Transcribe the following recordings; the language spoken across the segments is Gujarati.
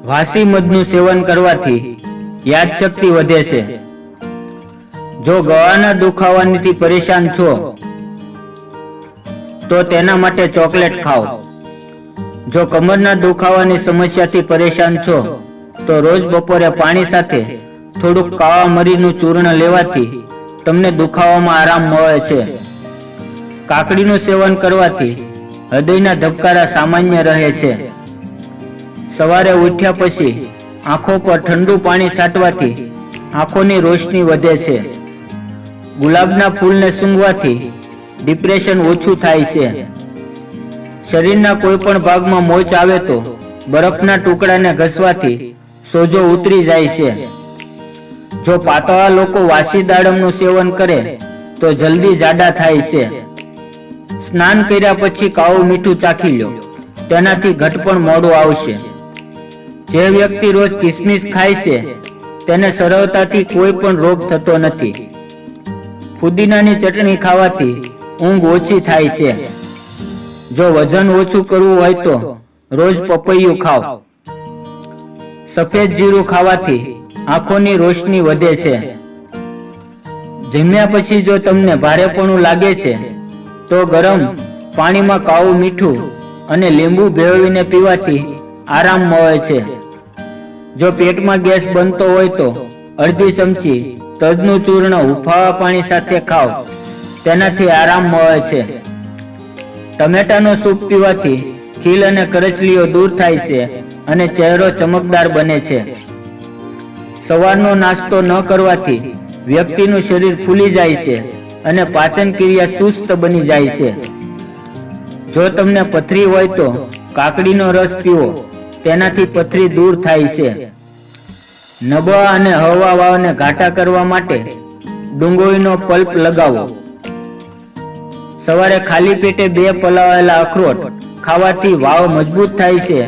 વાસી મધનું સેવન કરવાથી યાદશક્તિ વધે છે। જો ગળાના દુખાવાથી પરેશાન છો તો તેના માટે ચોકલેટ ખાઓ। જો કમરના દુખાવાની સમસ્યાથી પરેશાન છો તો રોજ બપોરે પાણી સાથે થોડુંક કાળા મરીનું ચૂર્ણ લેવાથી તમને દુખાવામાં આરામ મળે છે। કાકડીનું સેવન કરવાથી હૃદયના ધબકારા સામાન્ય રહે છે। સવારે ઉઠ્યા પછી આંખો પર ઠંડુ પાણી છાંટવાથી આંખોની રોશની વધે છે। ગુલાબના ફૂલને સૂંઘવાથી ડિપ્રેશન ઓછું થાય છે। શરીરના કોઈ પણ ભાગમાં મોચ આવે તો બરફના ટુકડાને ઘસવાથી સોજો ઉતરી જાય છે। જો પાતળા લોકો વાસી દાડમનું સેવન કરે તો જલ્દી જાડા થાય છે। સ્નાન કર્યા પછી કાળું મીઠું ચાખી લો, તેનાથી ઘટપણ મોડું આવશે। જે વ્યક્તિ રોજ કિસમિસ ખાય છે તેને સરળતાથી કોઈ પણ રોગ થતો નથી। ફુદીનાની ચટણી ખાવાથી ઊંઘ ઓછી થાય છે। જો વજન ઓછું કરવું હોય તો રોજ પપૈયું ખાઓ। સફેદ જીરું ખાવાથી આંખોની રોશની વધે છે। જમ્યા પછી જો તમને ભારેપણું લાગે છે તો ગરમ પાણીમાં કાળું મીઠું અને લીંબુ ભેળવીને પીવાથી આરામ મળે છે। જો પેટમાં ગેસ બનતો હોય તો અડધી ચમચી તજનું ચૂર્ણ હુંફાળા પાણી સાથે ખાઓ, તેનાથી આરામ મળે છે। ટમેટાનો સૂપ પીવાથી ખીલ અને કરચલીઓ દૂર થાય છે અને ચહેરો ચમકદાર બને છે। સવારનો નાસ્તો ન કરવાથી વ્યક્તિનું શરીર ફૂલી જાય છે અને પાચન ક્રિયા સુસ્ત બની જાય છે। જો તમને પથરી હોય તો કાકડીનો રસ પીવો, તેનાથી પથરી દૂર થાય છે। નબળા અને હળવા વાળને ઘાટા કરવા માટે ડુંગળીનો પલ્પ લગાવો। સવારે ખાલી પેટે 2 પલાળેલા અખરોટ ખાવાથી વાળ મજબૂત થાય છે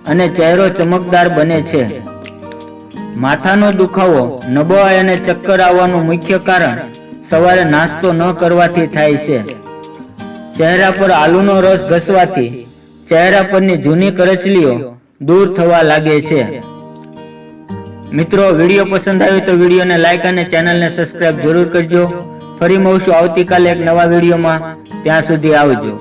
અને ચહેરો ચમકદાર બને છે। માથાનો દુખાવો, નબળાઈ અને ચક્કર આવવાનું મુખ્ય કારણ સવારે નાસ્તો ન કરવાથી થાય છે। ચહેરા પર આલુનો રસ ઘસવાથી ચહેરા પરની જૂની કરચલીઓ દૂર થવા લાગે છે। મિત્રો, વિડીયો પસંદ આવ્યો તો વિડીયોને લાઈક અને ચેનલને સબસ્ક્રાઇબ જરૂર કરજો। ફરી મળશું આવતીકાલે એક નવા વિડીયોમાં। ત્યાં સુધી આવજો।